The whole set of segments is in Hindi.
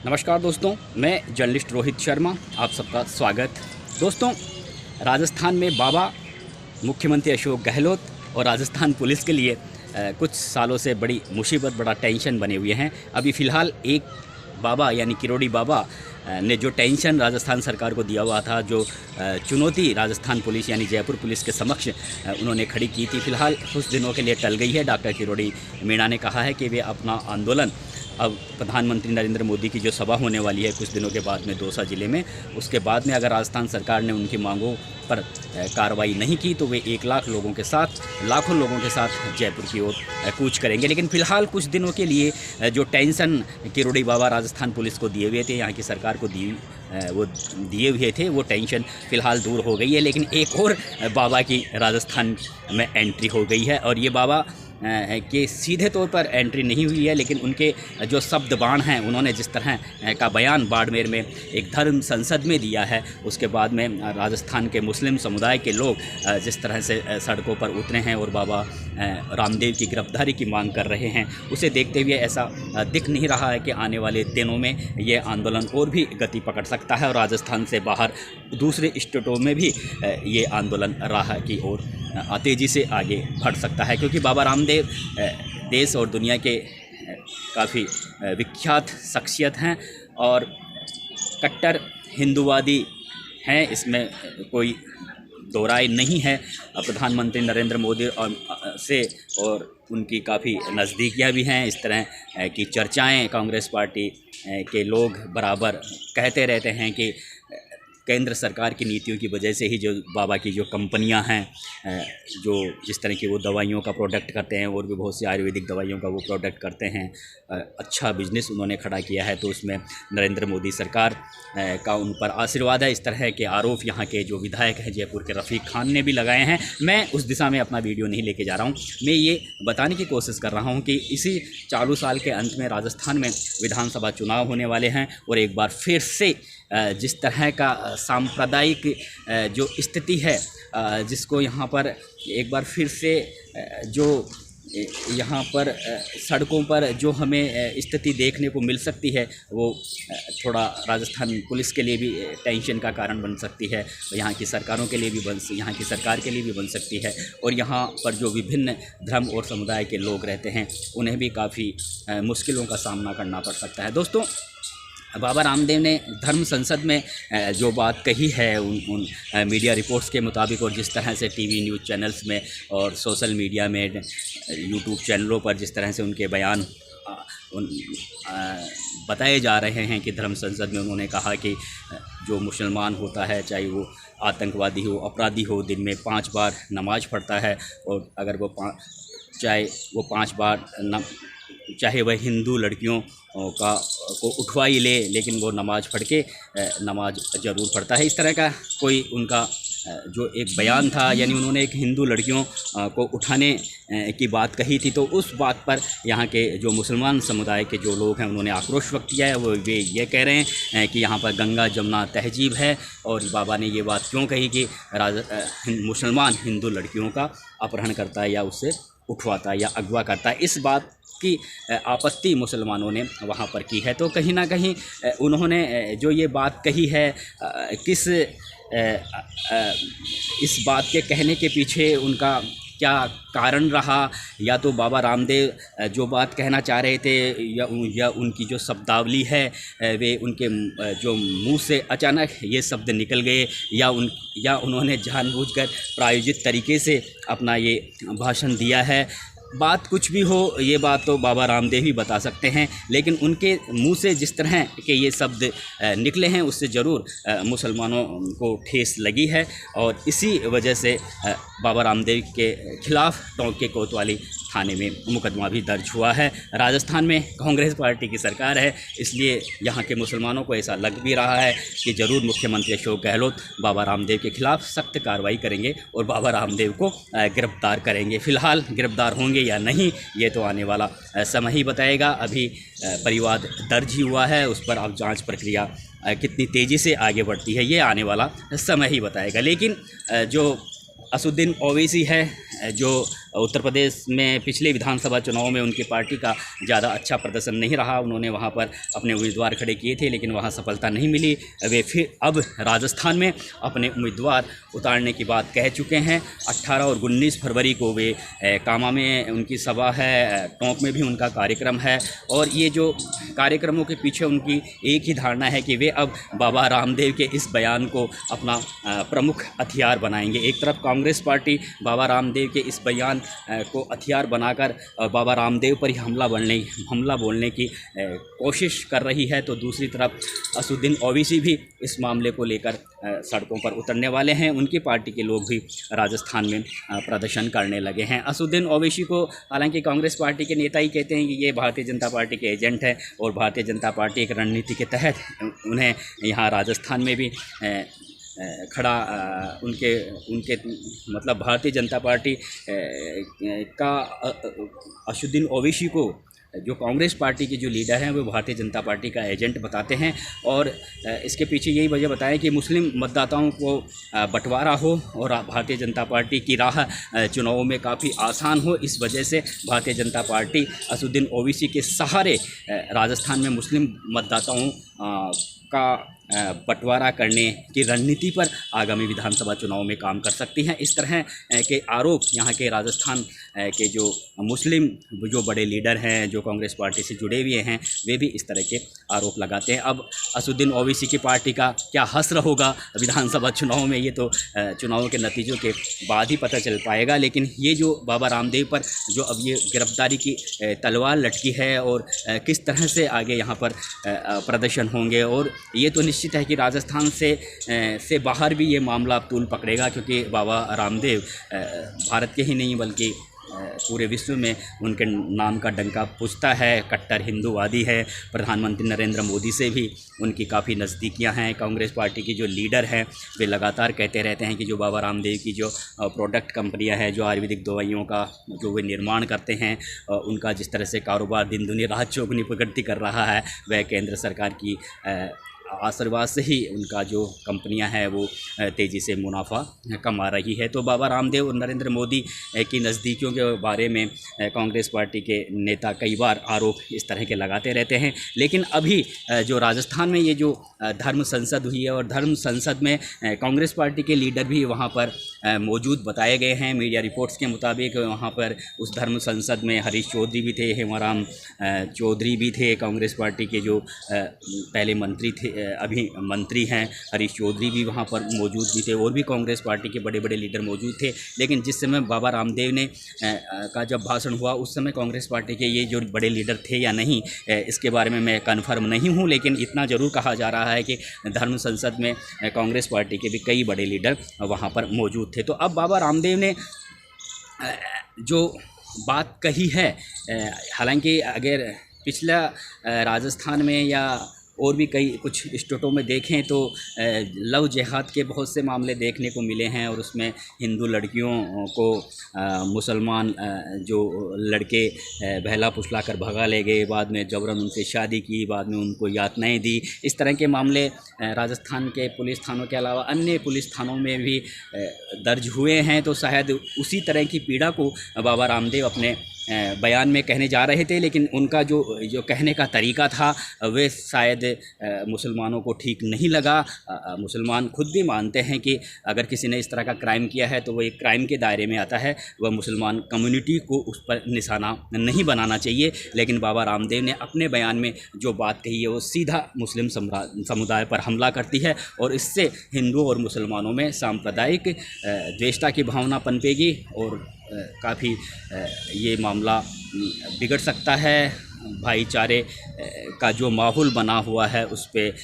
नमस्कार दोस्तों, मैं जर्नलिस्ट रोहित शर्मा, आप सबका स्वागत। दोस्तों, राजस्थान में बाबा, मुख्यमंत्री अशोक गहलोत और राजस्थान पुलिस के लिए कुछ सालों से बड़ी मुसीबत, बड़ा टेंशन बने हुए हैं। अभी फ़िलहाल एक बाबा यानी किरोड़ी बाबा ने जो टेंशन राजस्थान सरकार को दिया हुआ था, जो चुनौती राजस्थान पुलिस यानी जयपुर पुलिस के समक्ष उन्होंने खड़ी की थी, फ़िलहाल कुछ दिनों के लिए टल गई है। डॉक्टर किरोड़ी मीणा ने कहा है कि वे अपना आंदोलन अब प्रधानमंत्री नरेंद्र मोदी की जो सभा होने वाली है कुछ दिनों के बाद में दौसा ज़िले में, उसके बाद में अगर राजस्थान सरकार ने उनकी मांगों पर कार्रवाई नहीं की तो वे 1 लाख लोगों के साथ, लाखों लोगों के साथ जयपुर की ओर कूच करेंगे। लेकिन फ़िलहाल कुछ दिनों के लिए जो टेंशन किरोड़ी बाबा राजस्थान पुलिस को दिए हुए थे, यहाँ की सरकार को दिए हुए थे, वो टेंशन फ़िलहाल दूर हो गई है। लेकिन एक और बाबा की राजस्थान में एंट्री हो गई है, और ये बाबा के सीधे तौर पर एंट्री नहीं हुई है, लेकिन उनके जो शब्द बाण हैं, उन्होंने जिस तरह का बयान बाड़मेर में एक धर्म संसद में दिया है, उसके बाद में राजस्थान के मुस्लिम समुदाय के लोग जिस तरह से सड़कों पर उतरे हैं और बाबा रामदेव की गिरफ्तारी की मांग कर रहे हैं, उसे देखते हुए ऐसा दिख नहीं रहा है कि आने वाले दिनों में ये आंदोलन और भी गति पकड़ सकता है और राजस्थान से बाहर दूसरे स्टेटों में भी ये आंदोलन राह की ओर तेज़ी से आगे बढ़ सकता है। क्योंकि बाबा रामदेव देश और दुनिया के काफ़ी विख्यात शख्सियत हैं और कट्टर हिंदूवादी हैं, इसमें कोई दो राय नहीं है। प्रधानमंत्री नरेंद्र मोदी और उनकी काफ़ी नज़दीकियाँ भी हैं। इस तरह की चर्चाएं कांग्रेस पार्टी के लोग बराबर कहते रहते हैं कि केंद्र सरकार की नीतियों की वजह से ही जो बाबा की जो कंपनियां हैं, जो जिस तरह की वो दवाइयों का प्रोडक्ट करते हैं और भी बहुत सी आयुर्वेदिक दवाइयों का वो प्रोडक्ट करते हैं, अच्छा बिजनेस उन्होंने खड़ा किया है, तो उसमें नरेंद्र मोदी सरकार का उन पर आशीर्वाद है। इस तरह के आरोप यहाँ के जो विधायक हैं जयपुर के रफ़ीक खान ने भी लगाए हैं। मैं उस दिशा में अपना वीडियो नहीं लेके जा रहा हूँ, मैं ये बताने की कोशिश कर रहा हूँ कि इसी चालू साल के अंत में राजस्थान में विधानसभा चुनाव होने वाले हैं और एक बार फिर से जिस तरह का सांप्रदायिक जो स्थिति है, जिसको यहाँ पर एक बार फिर से जो यहाँ पर सड़कों पर जो हमें स्थिति देखने को मिल सकती है, वो थोड़ा राजस्थान पुलिस के लिए भी टेंशन का कारण बन सकती है, यहाँ की सरकारों के लिए भी यहाँ की सरकार के लिए भी बन सकती है, और यहाँ पर जो विभिन्न धर्म और समुदाय के लोग रहते हैं उन्हें भी काफ़ी मुश्किलों का सामना करना पड़ सकता है। दोस्तों, बाबा रामदेव ने धर्म संसद में जो बात कही है उन मीडिया रिपोर्ट्स के मुताबिक, और जिस तरह से टीवी न्यूज़ चैनल्स में और सोशल मीडिया में यूट्यूब चैनलों पर जिस तरह से उनके बयान बताए जा रहे हैं कि धर्म संसद में उन्होंने कहा कि जो मुसलमान होता है, चाहे वो आतंकवादी हो, अपराधी हो, दिन में 5 बार नमाज़ पढ़ता है, और अगर वो चाहे वो 5 बार चाहे वह हिंदू लड़कियों को उठवा ही ले, लेकिन वो नमाज़ पढ़ के नमाज ज़रूर पढ़ता है। इस तरह का कोई उनका जो एक बयान था, यानी उन्होंने एक हिंदू लड़कियों को उठाने की बात कही थी, तो उस बात पर यहाँ के जो मुसलमान समुदाय के जो लोग हैं उन्होंने आक्रोश व्यक्त किया है। वे ये कह रहे हैं कि यहाँ पर गंगा जमुना तहजीब है, और बाबा ने ये बात क्यों कही कि मुसलमान हिंदू लड़कियों का अपहरण करता है या उससे उठवाता है या अगवा करता है। इस बात की आपत्ति मुसलमानों ने वहाँ पर की है। तो कहीं ना कहीं उन्होंने जो ये बात कही है, इस बात के कहने के पीछे उनका क्या कारण रहा, या तो बाबा रामदेव जो बात कहना चाह रहे थे या उनकी जो शब्दावली है वे उनके जो मुंह से अचानक ये शब्द निकल गए, या उन्होंने जानबूझकर प्रायोजित तरीके से अपना ये भाषण दिया है। बात कुछ भी हो, ये बात तो बाबा रामदेव ही बता सकते हैं, लेकिन उनके मुंह से जिस तरह के ये शब्द निकले हैं उससे ज़रूर मुसलमानों को ठेस लगी है, और इसी वजह से बाबा रामदेव के खिलाफ़ टोंक के कोतवाली थाने में मुकदमा भी दर्ज हुआ है। राजस्थान में कांग्रेस पार्टी की सरकार है, इसलिए यहाँ के मुसलमानों को ऐसा लग भी रहा है कि ज़रूर मुख्यमंत्री अशोक गहलोत बाबा रामदेव के खिलाफ़ सख्त कार्रवाई करेंगे और बाबा रामदेव को गिरफ्तार करेंगे। फ़िलहाल गिरफ्तार होंगे या नहीं, ये तो आने वाला समय ही बताएगा। अभी परिवाद दर्ज ही हुआ है, उस पर अब जाँच प्रक्रिया कितनी तेज़ी से आगे बढ़ती है ये आने वाला समय ही बताएगा। लेकिन जो असुद्दीन ओवैसी है, जो उत्तर प्रदेश में पिछले विधानसभा चुनाव में उनकी पार्टी का ज़्यादा अच्छा प्रदर्शन नहीं रहा। उन्होंने वहाँ पर अपने उम्मीदवार खड़े किए थे लेकिन वहाँ सफलता नहीं मिली। वे फिर अब राजस्थान में अपने उम्मीदवार उतारने की बात कह चुके हैं। 18 और 19 फरवरी को वे कामा में उनकी सभा है, टोंक में भी उनका कार्यक्रम है। और ये जो कार्यक्रमों के पीछे उनकी एक ही धारणा है कि वे अब बाबा रामदेव के इस बयान को अपना प्रमुख हथियार बनाएंगे। एक तरफ कांग्रेस पार्टी बाबा रामदेव के इस बयान को हथियार बनाकर बाबा रामदेव पर ही हमला बोलने की कोशिश कर रही है, तो दूसरी तरफ असुद्दीन ओवैसी भी इस मामले को लेकर सड़कों पर उतरने वाले हैं। उनकी पार्टी के लोग भी राजस्थान में प्रदर्शन करने लगे हैं। असुद्दीन ओवैसी को हालांकि कांग्रेस पार्टी के नेता ही कहते हैं कि ये भारतीय जनता पार्टी के एजेंट हैं और भारतीय जनता पार्टी एक रणनीति के तहत उन्हें यहाँ राजस्थान में भी खड़ा उनके मतलब भारतीय जनता पार्टी का असुद्दीन ओवैसी को जो कांग्रेस पार्टी के जो लीडर हैं वो भारतीय जनता पार्टी का एजेंट बताते हैं। और इसके पीछे यही वजह बताएं कि मुस्लिम मतदाताओं को बंटवारा हो और भारतीय जनता पार्टी की राह चुनावों में काफ़ी आसान हो। इस वजह से भारतीय जनता पार्टी असुद्दीन ओवैसी के सहारे राजस्थान में मुस्लिम मतदाताओं का बंटवारा करने की रणनीति पर आगामी विधानसभा चुनाव में काम कर सकती हैं। इस तरह के आरोप यहाँ के राजस्थान के जो मुस्लिम जो बड़े लीडर हैं जो कांग्रेस पार्टी से जुड़े हुए हैं वे भी इस तरह के आरोप लगाते हैं। अब असुद्दीन ओवैसी की पार्टी का क्या हश्र होगा विधानसभा चुनाव में, ये तो चुनाव के नतीजों के बाद ही पता चल पाएगा। लेकिन ये जो बाबा रामदेव पर जो अब ये गिरफ्तारी की तलवार लटकी है और किस तरह से आगे यहाँ पर प्रदर्शन होंगे, और ये तो निश्चित है कि राजस्थान से बाहर भी ये मामला अब तूल पकड़ेगा, क्योंकि बाबा रामदेव भारत के ही नहीं बल्कि पूरे विश्व में उनके नाम का डंका पूछता है। कट्टर हिंदूवादी है। प्रधानमंत्री नरेंद्र मोदी से भी उनकी काफ़ी नज़दीकियां हैं। कांग्रेस पार्टी की जो लीडर हैं वे लगातार कहते रहते हैं कि जो बाबा रामदेव की जो प्रोडक्ट कंपनियां हैं जो आयुर्वेदिक दवाइयों का जो वे निर्माण करते हैं उनका जिस तरह से कारोबार दिन दुनी रात चौगुनी प्रगति कर रहा है, वह केंद्र सरकार की आशीर्वाद से ही उनका जो कंपनियां हैं वो तेज़ी से मुनाफा कमा रही है। तो बाबा रामदेव और नरेंद्र मोदी की नज़दीकियों के बारे में कांग्रेस पार्टी के नेता कई बार आरोप इस तरह के लगाते रहते हैं। लेकिन अभी जो राजस्थान में ये जो धर्म संसद हुई है और धर्म संसद में कांग्रेस पार्टी के लीडर भी वहाँ पर मौजूद बताए गए हैं। मीडिया रिपोर्ट्स के मुताबिक वहाँ पर उस धर्म संसद में हरीश चौधरी भी थे, हेमाराम चौधरी भी थे, कांग्रेस पार्टी के जो पहले मंत्री थे अभी मंत्री हैं हरीश चौधरी भी वहाँ पर मौजूद भी थे, और भी कांग्रेस पार्टी के बड़े बड़े लीडर मौजूद थे। लेकिन जिस समय बाबा रामदेव ने का जब भाषण हुआ उस समय कांग्रेस पार्टी के ये जो बड़े लीडर थे या नहीं इसके बारे में मैं कन्फर्म नहीं हूँ, लेकिन इतना ज़रूर कहा जा रहा है कि धर्म संसद में कांग्रेस पार्टी के भी कई बड़े लीडर वहाँ पर मौजूद थे। तो अब बाबा रामदेव ने जो बात कही है, हालांकि अगर पिछला राजस्थान में या और भी कई कुछ स्टेटों में देखें तो लव जिहाद के बहुत से मामले देखने को मिले हैं, और उसमें हिंदू लड़कियों को मुसलमान जो लड़के बहला फुसला कर भगा ले गए, बाद में जबरन उनसे शादी की, बाद में उनको यातनाएं दी। इस तरह के मामले राजस्थान के पुलिस थानों के अलावा अन्य पुलिस थानों में भी दर्ज हुए हैं। तो शायद उसी तरह की पीड़ा को बाबा रामदेव अपने बयान में कहने जा रहे थे, लेकिन उनका जो कहने का तरीका था वे शायद मुसलमानों को ठीक नहीं लगा। मुसलमान खुद भी मानते हैं कि अगर किसी ने इस तरह का क्राइम किया है तो वो एक क्राइम के दायरे में आता है, वह मुसलमान कम्युनिटी को उस पर निशाना नहीं बनाना चाहिए। लेकिन बाबा रामदेव ने अपने बयान में जो बात कही है वो सीधा मुस्लिम समुदाय पर हमला करती है, और इससे हिंदुओं और मुसलमानों में सांप्रदायिक द्वेषता की भावना पनपेगी और काफ़ी ये मामला बिगड़ सकता है। भाईचारे का जो माहौल बना हुआ है उस पर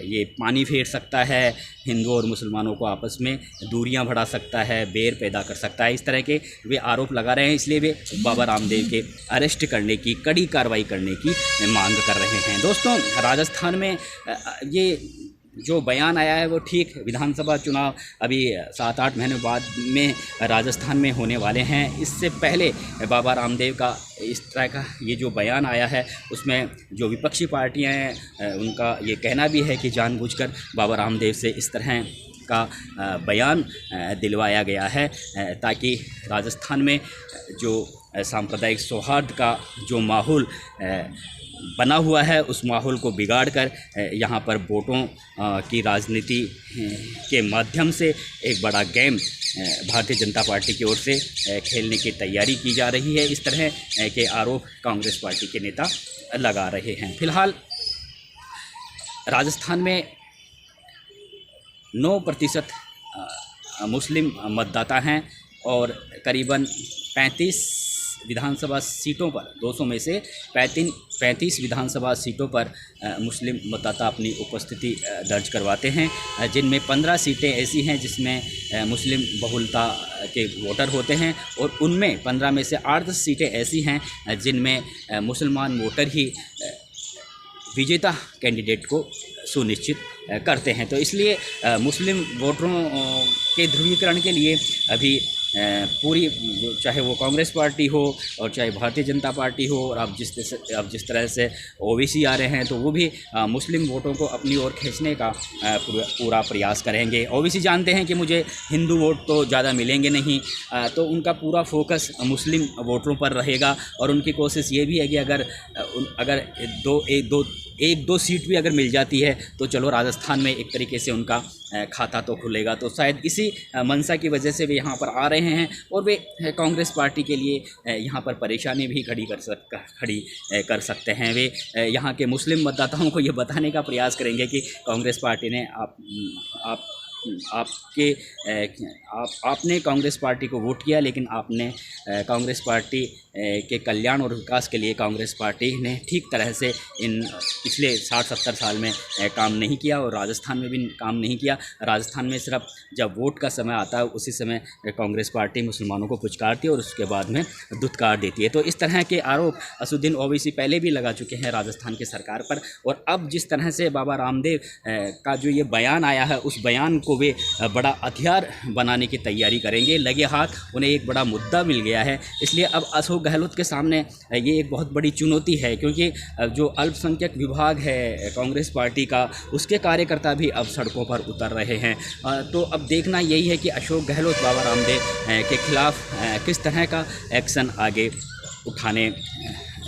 ये पानी फेर सकता है, हिंदुओं और मुसलमानों को आपस में दूरियां बढ़ा सकता है, बैर पैदा कर सकता है। इस तरह के वे आरोप लगा रहे हैं, इसलिए वे बाबा रामदेव के अरेस्ट करने की, कड़ी कार्रवाई करने की मांग कर रहे हैं। दोस्तों, राजस्थान में ये जो बयान आया है वो ठीक विधानसभा चुनाव अभी 7-8 महीने बाद में राजस्थान में होने वाले हैं। इससे पहले बाबा रामदेव का इस तरह का ये जो बयान आया है उसमें जो विपक्षी पार्टियां हैं उनका ये कहना भी है कि जानबूझकर बाबा रामदेव से इस तरह का बयान दिलवाया गया है, ताकि राजस्थान में जो सांप्रदायिक सौहार्द का जो माहौल बना हुआ है उस माहौल को बिगाड़ कर यहाँ पर वोटों की राजनीति के माध्यम से एक बड़ा गेम भारतीय जनता पार्टी की ओर से खेलने की तैयारी की जा रही है। इस तरह के आरोप कांग्रेस पार्टी के नेता लगा रहे हैं। फिलहाल राजस्थान में 9% मुस्लिम मतदाता हैं और करीबन 35 विधानसभा सीटों पर 200 में से 35 विधानसभा सीटों पर मुस्लिम मतदाता अपनी उपस्थिति दर्ज करवाते हैं, जिनमें 15 सीटें ऐसी हैं जिसमें मुस्लिम बहुलता के वोटर होते हैं और उनमें 15 में से 8-10 सीटें ऐसी हैं जिनमें मुसलमान वोटर ही विजेता कैंडिडेट को सुनिश्चित करते हैं। तो इसलिए मुस्लिम वोटरों के ध्रुवीकरण के लिए अभी पूरी, चाहे वो कांग्रेस पार्टी हो और चाहे भारतीय जनता पार्टी हो, और अब जिस तरह से ओबीसी आ रहे हैं तो वो भी मुस्लिम वोटों को अपनी ओर खींचने का पूरा प्रयास करेंगे। ओबीसी जानते हैं कि मुझे हिंदू वोट तो ज़्यादा मिलेंगे नहीं, तो उनका पूरा फोकस मुस्लिम वोटरों पर रहेगा और उनकी कोशिश ये भी है कि अगर एक दो सीट भी अगर मिल जाती है तो चलो राजस्थान में एक तरीके से उनका खाता तो खुलेगा। तो शायद इसी मंशा की वजह से वे यहाँ पर आ रहे हैं और वे कांग्रेस पार्टी के लिए यहाँ पर परेशानी भी खड़ी कर सकते हैं। वे यहाँ के मुस्लिम मतदाताओं को ये बताने का प्रयास करेंगे कि कांग्रेस पार्टी ने आपने कांग्रेस पार्टी को वोट किया, लेकिन आपने कांग्रेस पार्टी के कल्याण और विकास के लिए कांग्रेस पार्टी ने ठीक तरह से इन पिछले 60-70 साल में काम नहीं किया और राजस्थान में भी काम नहीं किया। राजस्थान में सिर्फ जब वोट का समय आता है उसी समय कांग्रेस पार्टी मुसलमानों को पुचकारती है और उसके बाद में दुत्कार देती है। तो इस तरह के आरोप असुद्दीन ओवैसी पहले भी लगा चुके हैं राजस्थान की सरकार पर, और अब जिस तरह से बाबा रामदेव का जो ये बयान आया है उस बयान को वे बड़ा हथियार बनाने की तैयारी करेंगे। लगे हाथ उन्हें एक बड़ा मुद्दा मिल गया है, इसलिए अब अशोक गहलोत के सामने ये एक बहुत बड़ी चुनौती है, क्योंकि जो अल्पसंख्यक विभाग है कांग्रेस पार्टी का उसके कार्यकर्ता भी अब सड़कों पर उतर रहे हैं। तो अब देखना यही है कि अशोक गहलोत बाबा रामदेव के खिलाफ किस तरह का एक्शन आगे उठाने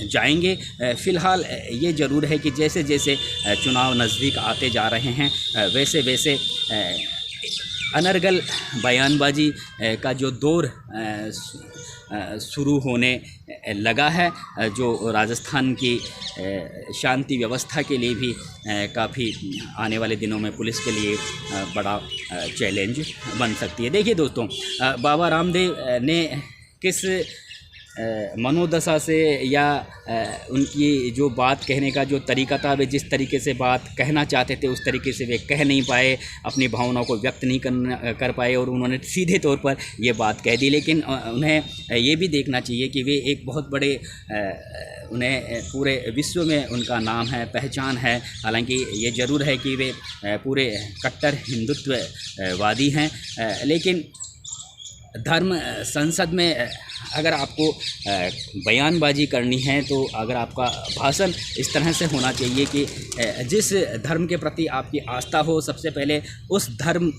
जाएंगे। फ़िलहाल ये ज़रूर है कि जैसे जैसे चुनाव नज़दीक आते जा रहे हैं वैसे वैसे अनर्गल बयानबाजी का जो दौर शुरू होने लगा है, जो राजस्थान की शांति व्यवस्था के लिए भी काफ़ी आने वाले दिनों में पुलिस के लिए बड़ा चैलेंज बन सकती है। देखिए दोस्तों, बाबा रामदेव ने किस मनोदशा से या उनकी जो बात कहने का जो तरीका था, वे जिस तरीके से बात कहना चाहते थे उस तरीके से वे कह नहीं पाए, अपनी भावनाओं को व्यक्त नहीं कर पाए और उन्होंने सीधे तौर पर ये बात कह दी। लेकिन उन्हें ये भी देखना चाहिए कि वे एक बहुत बड़े उन्हें पूरे विश्व में उनका नाम है, पहचान है। हालांकि ये ज़रूर है कि वे पूरे कट्टर हिंदुत्ववादी हैं, लेकिन धर्म संसद में अगर आपको बयानबाजी करनी है तो अगर आपका भाषण इस तरह से होना चाहिए कि जिस धर्म के प्रति आपकी आस्था हो, सबसे पहले उस धर्म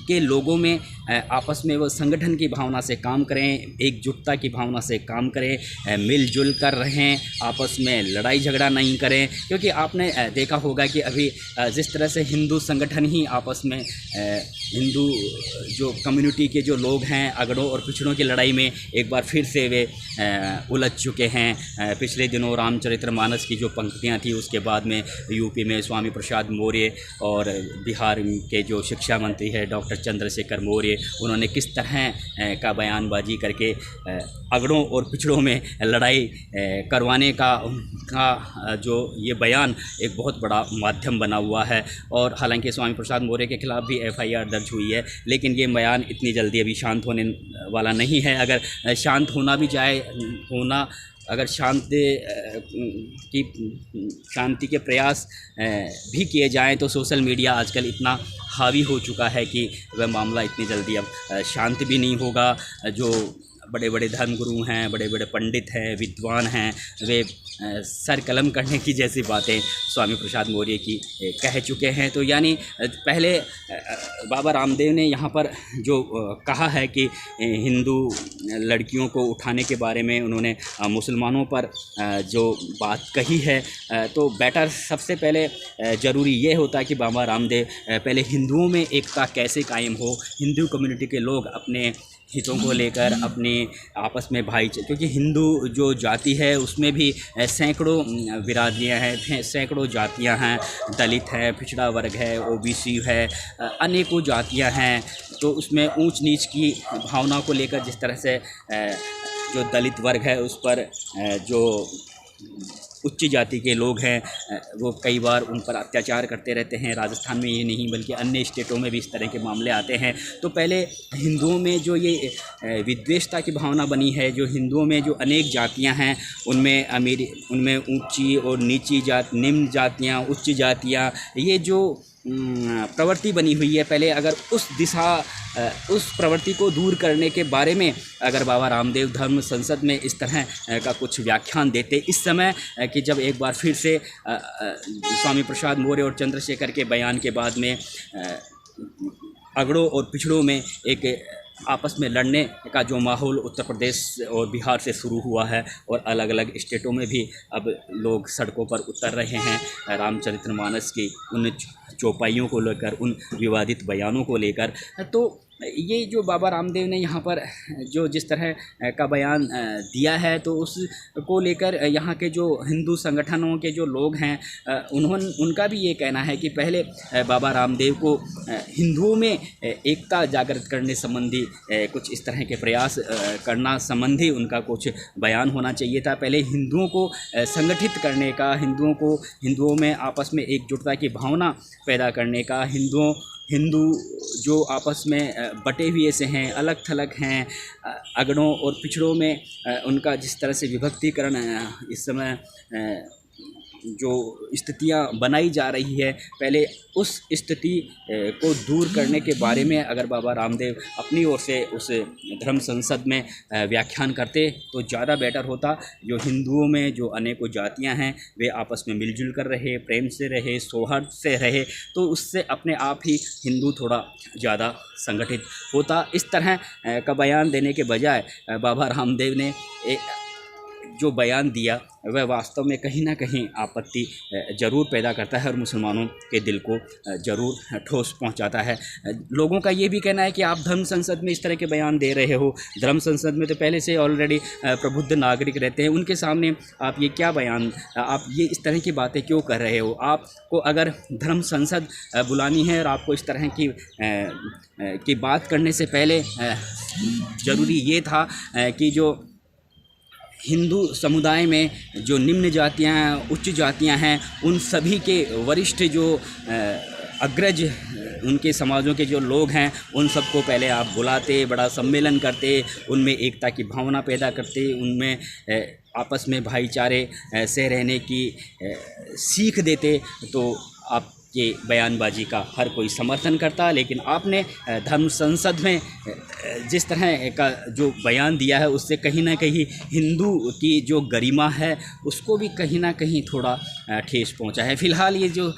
के लोगों में आपस में वो संगठन की भावना से काम करें, एकजुटता की भावना से काम करें, मिलजुल कर रहें, आपस में लड़ाई झगड़ा नहीं करें। क्योंकि आपने देखा होगा कि अभी जिस तरह से हिंदू संगठन ही आपस में हिंदू जो कम्युनिटी के जो लोग हैं अगड़ों और पिछड़ों की लड़ाई में एक बार फिर से वे उलझ चुके हैं। पिछले दिनों रामचरितमानस की जो पंक्तियां थी उसके बाद में यूपी में स्वामी प्रसाद मौर्य और बिहार के जो शिक्षा मंत्री है डॉक्टर चंद्रशेखर मौर्य, उन्होंने किस तरह का बयानबाजी करके अगड़ों और पिछड़ों में लड़ाई करवाने का उनका जो ये बयान एक बहुत बड़ा माध्यम बना हुआ है। और हालांकि स्वामी प्रसाद मौर्य के खिलाफ भी FIR दर्ज हुई है, लेकिन ये बयान इतनी जल्दी अभी शांत होने वाला नहीं है। अगर शांत होना भी जाए अगर शांति के प्रयास भी किए जाएं तो सोशल मीडिया आजकल इतना हावी हो चुका है कि वह मामला इतनी जल्दी अब शांत भी नहीं होगा। जो बड़े बड़े धर्मगुरु हैं, बड़े बड़े पंडित हैं, विद्वान हैं, वे सर कलम करने की जैसी बातें स्वामी प्रसाद मौर्य की कह चुके हैं। तो यानी पहले बाबा रामदेव ने यहाँ पर जो कहा है कि हिंदू लड़कियों को उठाने के बारे में उन्होंने मुसलमानों पर जो बात कही है, तो बेटर सबसे पहले ज़रूरी ये होता है कि बाबा रामदेव पहले हिंदुओं में एकता कैसे कायम हो, हिंदू कम्युनिटी के लोग अपने हितों को लेकर अपने आपस में भाईचारे, क्योंकि हिंदू जो जाति है उसमें भी सैकड़ों बिरादरियाँ हैं, सैकड़ों जातियाँ हैं, दलित है, पिछड़ा वर्ग है, ओबीसी है, अनेकों जातियाँ हैं। तो उसमें ऊंच नीच की भावना को लेकर जिस तरह से जो दलित वर्ग है उस पर जो उच्च जाति के लोग हैं वो कई बार उन पर अत्याचार करते रहते हैं। राजस्थान में ये नहीं बल्कि अन्य स्टेटों में भी इस तरह के मामले आते हैं। तो पहले हिंदुओं में जो ये विद्वेषता की भावना बनी है, जो हिंदुओं में जो अनेक जातियां हैं उनमें ऊंची और नीची जात, निम्न जातियां, उच्च जातियां, ये जो प्रवृत्ति बनी हुई है, पहले अगर उस प्रवृत्ति को दूर करने के बारे में अगर बाबा रामदेव धर्म संसद में इस तरह का कुछ व्याख्यान देते इस समय कि जब एक बार फिर से स्वामी प्रसाद मौर्य और चंद्रशेखर के बयान के बाद में अगड़ों और पिछड़ों में एक आपस में लड़ने का जो माहौल उत्तर प्रदेश और बिहार से शुरू हुआ है और अलग अलग स्टेटों में भी अब लोग सड़कों पर उतर रहे हैं रामचरितमानस की उन चौपाइयों को लेकर, उन विवादित बयानों को लेकर। तो ये जो बाबा रामदेव ने यहाँ पर जो जिस तरह का बयान दिया है, तो उसको लेकर यहाँ के जो हिंदू संगठनों के जो लोग हैं उनका भी ये कहना है कि पहले बाबा रामदेव को हिंदुओं में एकता जागृत करने संबंधी कुछ इस तरह के प्रयास करना संबंधी उनका कुछ बयान होना चाहिए था। पहले हिंदुओं को संगठित करने का, हिंदुओं में आपस में एकजुटता की भावना पैदा करने का, हिंदू जो आपस में बटे हुए से हैं, अलग थलग हैं, अगड़ों और पिछड़ों में उनका जिस तरह से विभक्तिकरण इस समय जो स्थितियां बनाई जा रही है, पहले उस स्थिति को दूर करने के बारे में अगर बाबा रामदेव अपनी ओर से उस धर्म संसद में व्याख्यान करते तो ज़्यादा बेटर होता। जो हिंदुओं में जो अनेकों जातियां हैं वे आपस में मिलजुल कर रहे, प्रेम से रहे, सौहार्द से रहे, तो उससे अपने आप ही हिंदू थोड़ा ज़्यादा संगठित होता। इस तरह का बयान देने के बजाय बाबा रामदेव ने जो बयान दिया वह वास्तव में कहीं ना कहीं आपत्ति ज़रूर पैदा करता है और मुसलमानों के दिल को ज़रूर ठोस पहुंचाता है। लोगों का ये भी कहना है कि आप धर्म संसद में इस तरह के बयान दे रहे हो, धर्म संसद में तो पहले से ऑलरेडी प्रबुद्ध नागरिक रहते हैं, उनके सामने आप ये क्या बयान, आप ये इस तरह की बातें क्यों कर रहे हो? आपको अगर धर्म संसद बुलानी है और आपको इस तरह की बात करने से पहले ज़रूरी ये था कि जो हिंदू समुदाय में जो निम्न जातियां हैं, उच्च जातियां हैं, उन सभी के वरिष्ठ जो अग्रज उनके समाजों के जो लोग हैं उन सबको पहले आप बुलाते, बड़ा सम्मेलन करते, उनमें एकता की भावना पैदा करते, उनमें आपस में भाईचारे से रहने की सीख देते, तो आप ये बयानबाजी का हर कोई समर्थन करता। लेकिन आपने धर्म संसद में जिस तरह का जो बयान दिया है उससे कहीं ना कहीं हिंदू की जो गरिमा है उसको भी कहीं ना कहीं थोड़ा ठेस पहुंचा है। फ़िलहाल ये जो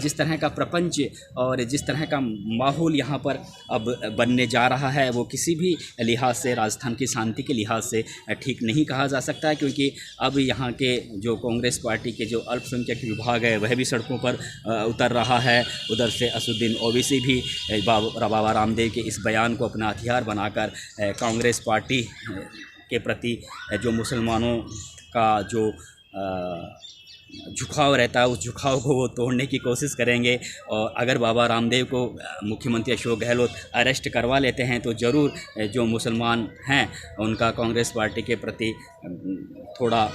जिस तरह का प्रपंच और जिस तरह का माहौल यहाँ पर अब बनने जा रहा है वो किसी भी लिहाज से, राजस्थान की शांति के लिहाज से ठीक नहीं कहा जा सकता है, क्योंकि अब यहाँ के जो कांग्रेस पार्टी के जो अल्पसंख्यक विभाग है वह भी सड़कों पर उतर रहा है। उधर से असुद्दीन ओवैसी भी बाबा रामदेव के इस बयान को अपना हथियार बनाकर कांग्रेस पार्टी के प्रति जो मुसलमानों का जो झुकाव रहता है उस झुकाव को वो तोड़ने की कोशिश करेंगे। और अगर बाबा रामदेव को मुख्यमंत्री अशोक गहलोत अरेस्ट करवा लेते हैं तो ज़रूर जो मुसलमान हैं उनका कांग्रेस पार्टी के प्रति थोड़ा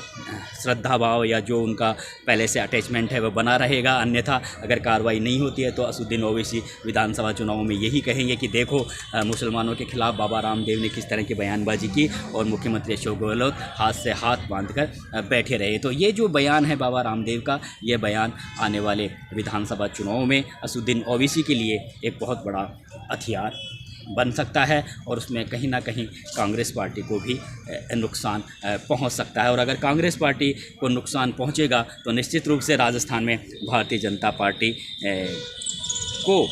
श्रद्धा भाव या जो उनका पहले से अटैचमेंट है वह बना रहेगा। अन्यथा अगर कार्रवाई नहीं होती है तो असुद्दीन ओवैसी विधानसभा चुनावों में यही कहेंगे कि देखो मुसलमानों के खिलाफ बाबा रामदेव ने किस तरह की बयानबाजी की और मुख्यमंत्री अशोक गहलोत हाथ से हाथ बांधकर बैठे रहे। तो ये जो बयान है बाबा रामदेव का, यह बयान आने वाले विधानसभा चुनावों में असुद्दीन ओवैसी के लिए एक बहुत बड़ा हथियार बन सकता है और उसमें कहीं ना कहीं कांग्रेस पार्टी को भी नुकसान पहुंच सकता है। और अगर कांग्रेस पार्टी को नुकसान पहुंचेगा तो निश्चित रूप से राजस्थान में भारतीय जनता पार्टी को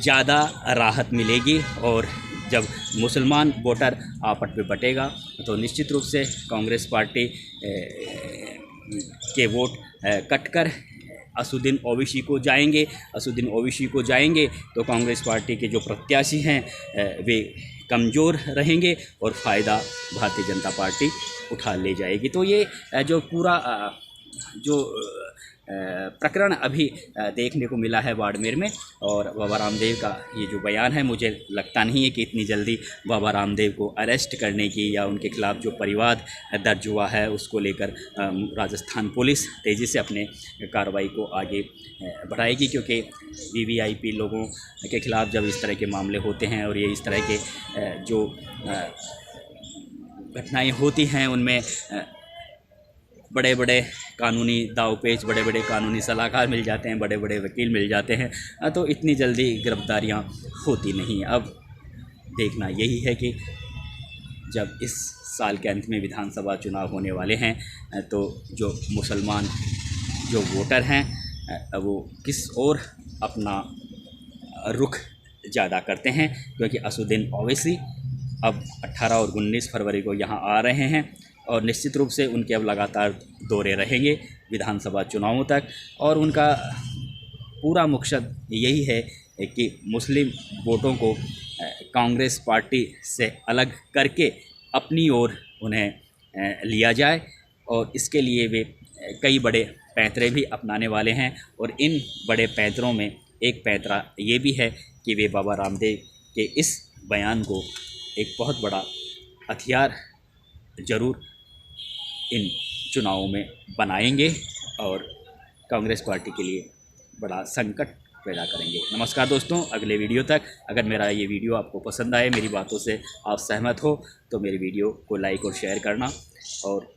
ज़्यादा राहत मिलेगी। और जब मुसलमान वोटर आपस में बटेगा तो निश्चित रूप से कांग्रेस पार्टी के वोट कटकर असुद्दीन ओवैसी को जाएंगे। असुद्दीन ओवैसी को जाएंगे तो कांग्रेस पार्टी के जो प्रत्याशी हैं वे कमज़ोर रहेंगे और फ़ायदा भारतीय जनता पार्टी उठा ले जाएगी। तो ये जो पूरा जो प्रकरण अभी देखने को मिला है बाड़मेर में, और बाबा रामदेव का ये जो बयान है, मुझे लगता नहीं है कि इतनी जल्दी बाबा रामदेव को अरेस्ट करने की या उनके खिलाफ़ जो परिवाद दर्ज हुआ है उसको लेकर राजस्थान पुलिस तेज़ी से अपने कार्रवाई को आगे बढ़ाएगी। क्योंकि वीवीआईपी लोगों के खिलाफ़ जब इस तरह के मामले होते हैं और ये इस तरह के जो घटनाएँ होती हैं उनमें बड़े बड़े कानूनी दावपेच, बड़े बड़े कानूनी सलाहकार मिल जाते हैं, बड़े बड़े वकील मिल जाते हैं, तो इतनी जल्दी गिरफ्तारियां होती नहीं। अब देखना यही है कि जब इस साल के अंत में विधानसभा चुनाव होने वाले हैं तो जो मुसलमान जो वोटर हैं वो किस ओर अपना रुख ज़्यादा करते हैं। क्योंकि असुद्दीन ओवैसी अब 18 और 19 फरवरी को यहाँ आ रहे हैं और निश्चित रूप से उनके अब लगातार दौरे रहेंगे विधानसभा चुनावों तक। और उनका पूरा मकसद यही है कि मुस्लिम वोटों को कांग्रेस पार्टी से अलग करके अपनी ओर उन्हें लिया जाए। और इसके लिए वे कई बड़े पैंतरे भी अपनाने वाले हैं। और इन बड़े पैंतरों में एक पैंतरा ये भी है कि वे बाबा रामदेव के इस बयान को एक बहुत बड़ा हथियार ज़रूर इन चुनावों में बनाएंगे और कांग्रेस पार्टी के लिए बड़ा संकट पैदा करेंगे। नमस्कार दोस्तों, अगले वीडियो तक। अगर मेरा ये वीडियो आपको पसंद आए, मेरी बातों से आप सहमत हो तो मेरी वीडियो को लाइक और शेयर करना, और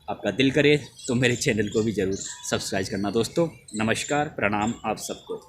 आपका दिल करे तो मेरे चैनल को भी ज़रूर सब्सक्राइब करना। दोस्तों नमस्कार, प्रणाम आप सबको।